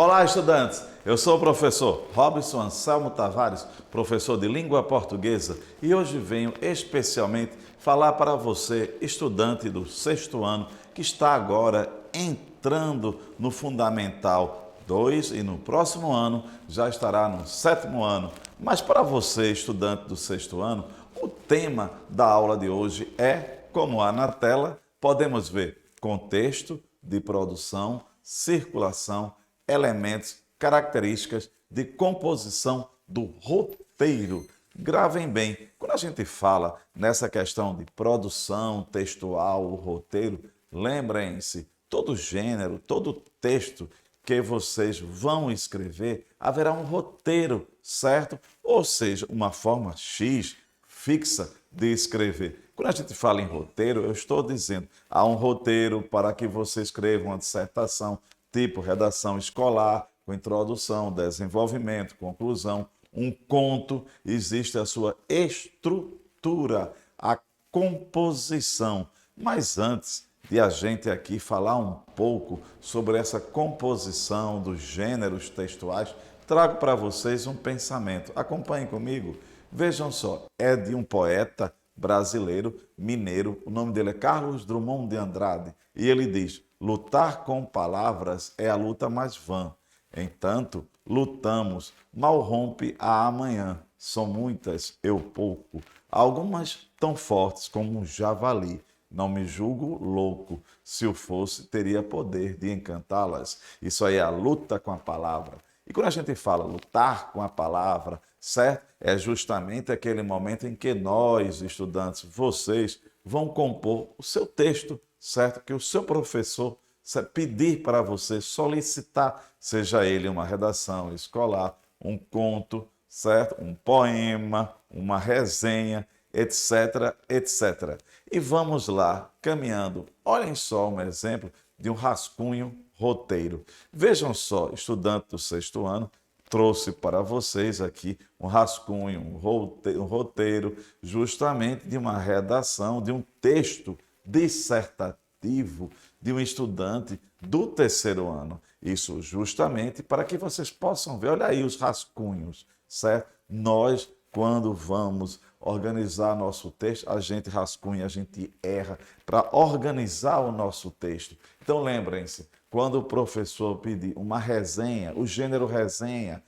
Olá, estudantes! Eu sou o professor Robson Anselmo Tavares, professor de língua portuguesa, e hoje venho especialmente falar para você, estudante do sexto ano, que está agora entrando no Fundamental 2 e no próximo ano já estará no sétimo ano. Mas para você, estudante do sexto ano, o tema da aula de hoje é, como há na tela, podemos ver contexto de produção, circulação, elementos, características de composição do roteiro. Gravem bem, quando a gente fala nessa questão de produção textual, o roteiro, lembrem-se, todo gênero, todo texto que vocês vão escrever, haverá um roteiro, certo? Ou seja, uma forma X fixa de escrever. Quando a gente fala em roteiro, eu estou dizendo, há um roteiro para que você escreva uma dissertação, tipo redação escolar, com introdução, desenvolvimento, conclusão. Um conto, existe a sua estrutura, a composição. Mas antes de a gente aqui falar um pouco sobre essa composição dos gêneros textuais, trago para vocês um pensamento. Acompanhem comigo. Vejam só, é de um poeta brasileiro, mineiro, o nome dele é Carlos Drummond de Andrade, e ele diz: lutar com palavras é a luta mais vã. Entanto, lutamos, mal rompe a amanhã. São muitas, eu pouco, algumas tão fortes como um javali. Não me julgo louco, se o fosse, teria poder de encantá-las. Isso aí é a luta com a palavra. E quando a gente fala lutar com a palavra, certo? É justamente aquele momento em que nós, estudantes, vocês, vão compor o seu texto, certo? Que o seu professor pedir para você solicitar, seja ele uma redação escolar, um conto, certo? Um poema, uma resenha, etc, etc. E vamos lá, caminhando. Olhem só um exemplo de um rascunho roteiro. Vejam só, estudante do sexto ano, trouxe para vocês aqui um rascunho, um roteiro, justamente de uma redação, de um texto dissertativo de um estudante do terceiro ano. Isso justamente para que vocês possam ver, olha aí os rascunhos, certo? Nós, quando vamos organizar nosso texto, a gente rascunha, a gente erra para organizar o nosso texto. Então lembrem-se, quando o professor pedir uma resenha, o gênero resenha,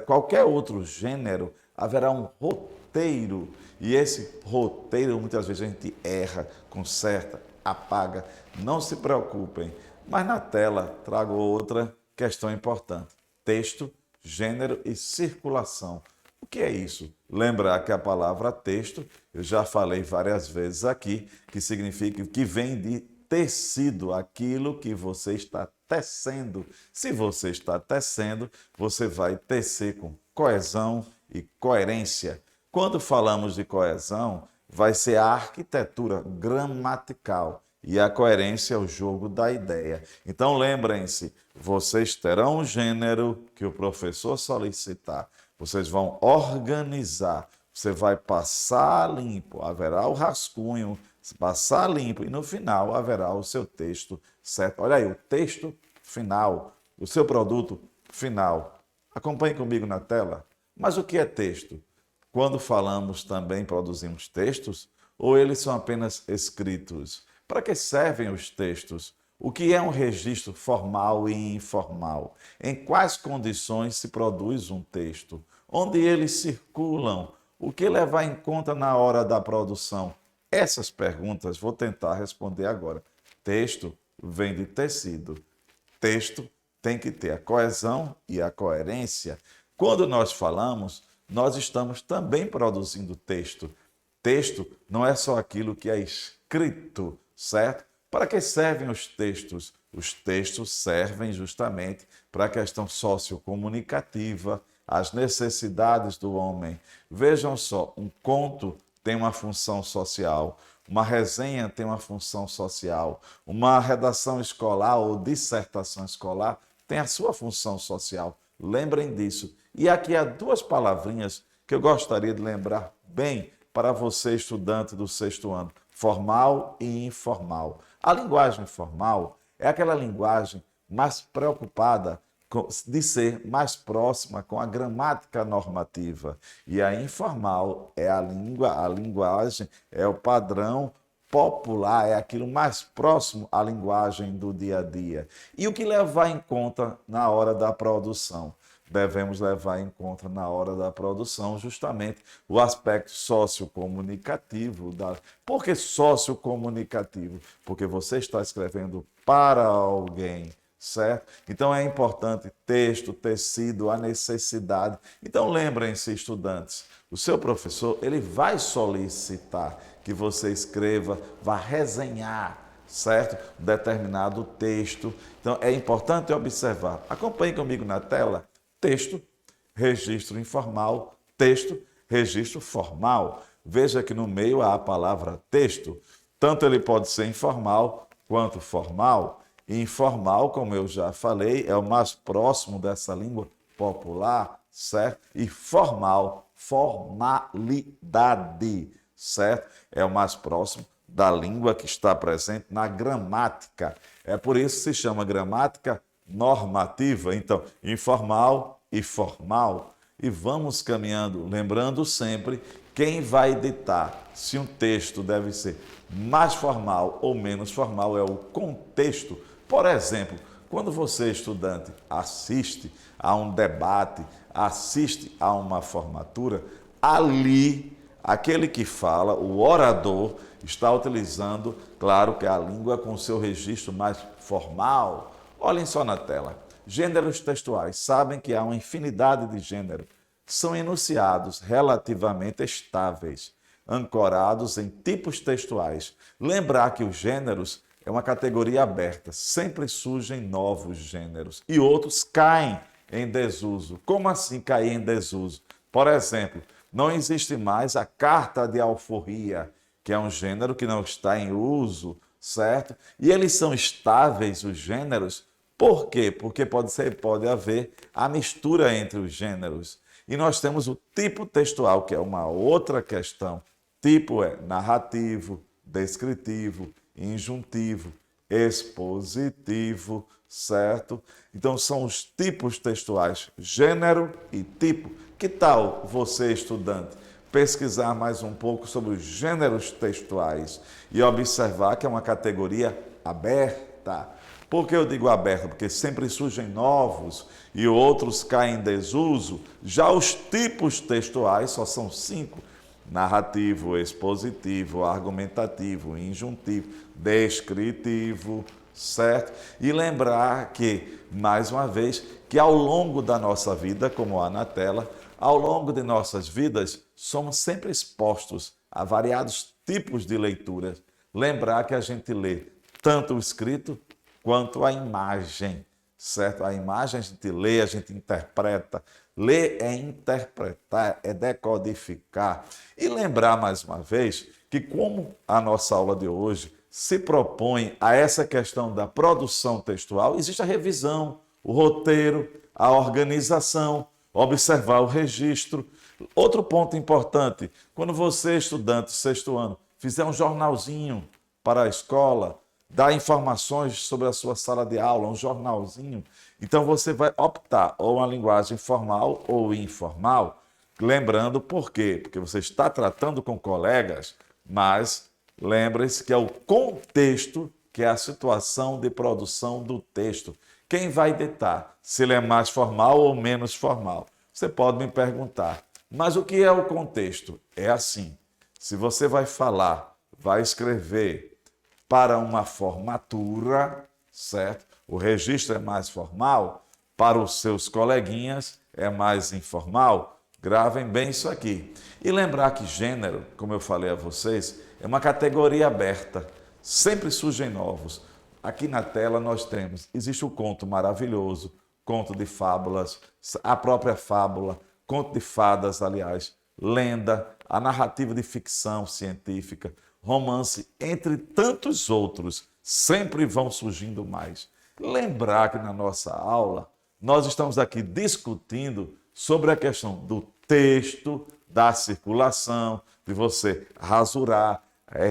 qualquer outro gênero, haverá um roteiro. E esse roteiro, muitas vezes, a gente erra, conserta, apaga. Não se preocupem. Mas na tela trago outra questão importante. Texto, gênero e circulação. O que é isso? Lembrar que a palavra texto, eu já falei várias vezes aqui, que significa que vem de tecido, aquilo que você está tecendo. Se você está tecendo, você vai tecer com coesão e coerência. Quando falamos de coesão, vai ser a arquitetura gramatical e a coerência é o jogo da ideia. Então lembrem-se, vocês terão um gênero que o professor solicitar, vocês vão organizar, você vai passar limpo, haverá o rascunho, passar limpo e no final haverá o seu texto, certo? Olha aí, o texto final, o seu produto final. Acompanhe comigo na tela. Mas o que é texto? Quando falamos também produzimos textos ou eles são apenas escritos? Para que servem os textos? O que é um registro formal e informal? Em quais condições se produz um texto? Onde eles circulam? O que levar em conta na hora da produção? Essas perguntas vou tentar responder agora. Texto vem de tecido. Texto tem que ter a coesão e a coerência. Quando nós falamos, nós estamos também produzindo texto. Texto não é só aquilo que é escrito, certo? Para que servem os textos? Os textos servem justamente para a questão sociocomunicativa, as necessidades do homem. Vejam só, um conto tem uma função social, uma resenha tem uma função social, uma redação escolar ou dissertação escolar tem a sua função social. Lembrem disso. E aqui há duas palavrinhas que eu gostaria de lembrar bem para você, estudante do sexto ano: formal e informal. A linguagem formal é aquela linguagem mais preocupada de ser mais próxima com a gramática normativa. E a informal é a linguagem é o padrão popular, é aquilo mais próximo à linguagem do dia a dia. E o que levar em conta na hora da produção? Devemos levar em conta na hora da produção justamente o aspecto sociocomunicativo. Por que sociocomunicativo? Porque você está escrevendo para alguém, certo? Então é importante texto, tecido, a necessidade. Então lembrem-se, estudantes, o seu professor ele vai solicitar que você escreva, vá resenhar, certo? Um determinado texto. Então é importante observar. Acompanhe comigo na tela. Texto, registro informal, texto, registro formal. Veja que no meio há a palavra texto. Tanto ele pode ser informal quanto formal. Informal, como eu já falei, é o mais próximo dessa língua popular, certo? E formal, formalidade, certo? É o mais próximo da língua que está presente na gramática. É por isso que se chama gramática normativa. Então, informal e formal. E vamos caminhando, lembrando sempre quem vai ditar se um texto deve ser mais formal ou menos formal é o contexto. Por exemplo, quando você, estudante, assiste a um debate, assiste a uma formatura, ali, aquele que fala, o orador, está utilizando, claro que a língua com seu registro mais formal. Olhem só na tela. Gêneros textuais. Sabem que há uma infinidade de gêneros. São enunciados relativamente estáveis, ancorados em tipos textuais. Lembrar que os gêneros é uma categoria aberta. Sempre surgem novos gêneros e outros caem em desuso. Como assim cair em desuso? Por exemplo, não existe mais a carta de alforria, que é um gênero que não está em uso, certo? E eles são estáveis, os gêneros. Por quê? Porque pode haver a mistura entre os gêneros. E nós temos o tipo textual, que é uma outra questão. Tipo é narrativo, descritivo, injuntivo, expositivo, certo? Então são os tipos textuais, gênero e tipo. Que tal você, estudante, pesquisar mais um pouco sobre os gêneros textuais e observar que é uma categoria aberta? Por que eu digo aberta? Porque sempre surgem novos e outros caem em desuso. Já os tipos textuais só são 5. Narrativo, expositivo, argumentativo, injuntivo, descritivo, certo? E lembrar que, mais uma vez, que ao longo da nossa vida, como há na tela, ao longo de nossas vidas, somos sempre expostos a variados tipos de leituras. Lembrar que a gente lê tanto o escrito quanto a imagem, certo? A imagem a gente lê, a gente interpreta. Ler é interpretar, é decodificar. E lembrar mais uma vez que como a nossa aula de hoje se propõe a essa questão da produção textual, existe a revisão, o roteiro, a organização, observar o registro. Outro ponto importante, quando você, estudante, sexto ano, fizer um jornalzinho para a escola, dar informações sobre a sua sala de aula, um jornalzinho, então você vai optar ou uma linguagem formal ou informal, lembrando por quê? Porque você está tratando com colegas, mas lembre-se que é o contexto, que é a situação de produção do texto. Quem vai ditar se ele é mais formal ou menos formal? Você pode me perguntar, mas o que é o contexto? É assim, se você vai falar, vai escrever para uma formatura, certo? O registro é mais formal, para os seus coleguinhas é mais informal. Gravem bem isso aqui. E lembrar que gênero, como eu falei a vocês, é uma categoria aberta. Sempre surgem novos. Aqui na tela nós temos, existe o conto maravilhoso, conto de fábulas, a própria fábula, conto de fadas, aliás, lenda, a narrativa de ficção científica, romance, entre tantos outros, sempre vão surgindo mais. Lembrar que na nossa aula, nós estamos aqui discutindo sobre a questão do texto, da circulação, de você rasurar,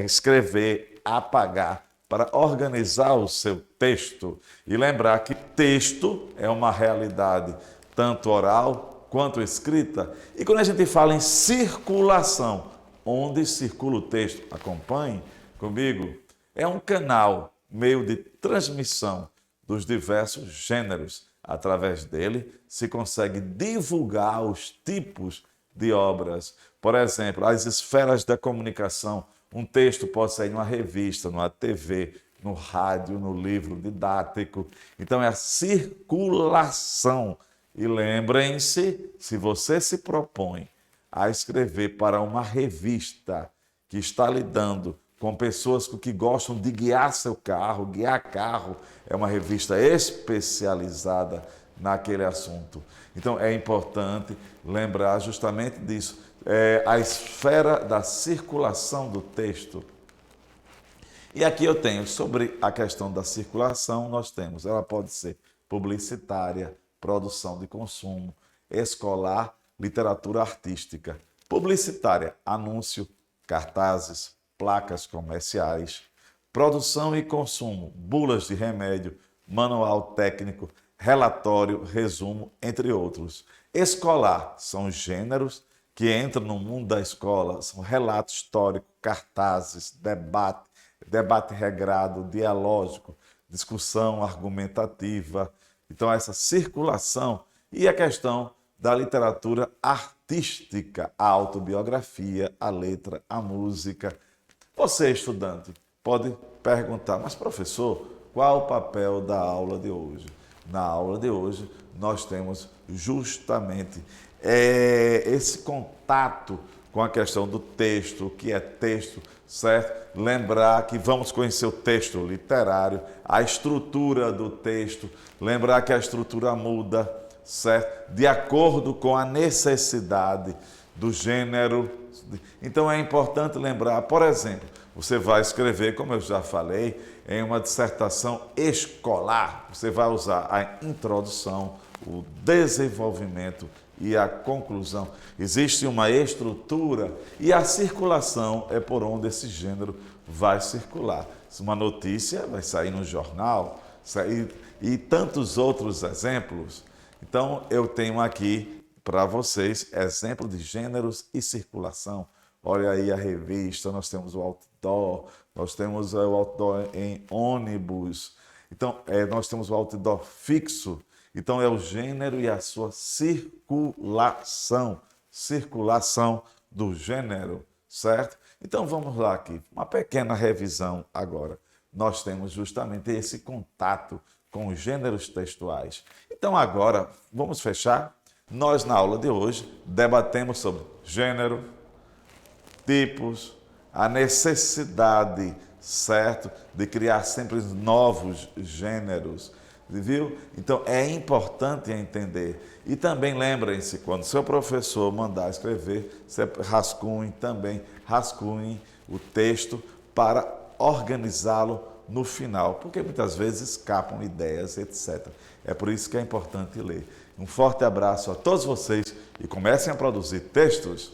escrever, apagar. para organizar o seu texto e lembrar que texto é uma realidade tanto oral quanto escrita. E quando a gente fala em circulação, onde circula o texto, acompanhe comigo, é um canal, meio de transmissão dos diversos gêneros. Através dele se consegue divulgar os tipos de obras. Por exemplo, as esferas da comunicação. Um texto pode sair numa revista, numa TV, no rádio, no livro didático. Então, é a circulação. E lembrem-se, se você se propõe a escrever para uma revista que está lidando com pessoas que gostam de guiar seu carro, guiar carro, é uma revista especializada naquele assunto. Então, é importante lembrar justamente disso. A esfera da circulação do texto. E aqui eu tenho, sobre a questão da circulação, nós temos, ela pode ser publicitária, produção de consumo, escolar, literatura artística. Publicitária, anúncio, cartazes, placas comerciais. Produção e consumo, bulas de remédio, manual técnico, relatório, resumo, entre outros. Escolar, são gêneros que entram no mundo da escola, são relato histórico, cartazes, debate regrado, dialógico, discussão argumentativa. Então, essa circulação e a questão da literatura artística, a autobiografia, a letra, a música. Você, estudante, pode perguntar, mas professor, qual o papel da aula de hoje? Na aula de hoje, nós temos justamente esse contato com a questão do texto, o que é texto, certo? Lembrar que vamos conhecer o texto literário, a estrutura do texto, lembrar que a estrutura muda, certo? De acordo com a necessidade do gênero. Então é importante lembrar, por exemplo, você vai escrever, como eu já falei, em uma dissertação escolar. Você vai usar a introdução, o desenvolvimento e a conclusão. Existe uma estrutura e a circulação é por onde esse gênero vai circular. Uma notícia vai sair no jornal, e tantos outros exemplos. Então, eu tenho aqui para vocês exemplo de gêneros e circulação. Olha aí a revista, nós temos o outdoor, nós temos o outdoor em ônibus, então nós temos o outdoor fixo. Então, é o gênero e a sua circulação do gênero, certo? Então, vamos lá aqui, uma pequena revisão agora. Nós temos justamente esse contato com os gêneros textuais. Então, agora, vamos fechar? Nós, na aula de hoje, debatemos sobre gênero, tipos, a necessidade, certo, de criar sempre novos gêneros, viu? Então, é importante entender. E também lembrem-se, quando seu professor mandar escrever, você rascunhe o texto para organizá-lo no final, porque muitas vezes escapam ideias, etc. É por isso que é importante ler. Um forte abraço a todos vocês e comecem a produzir textos.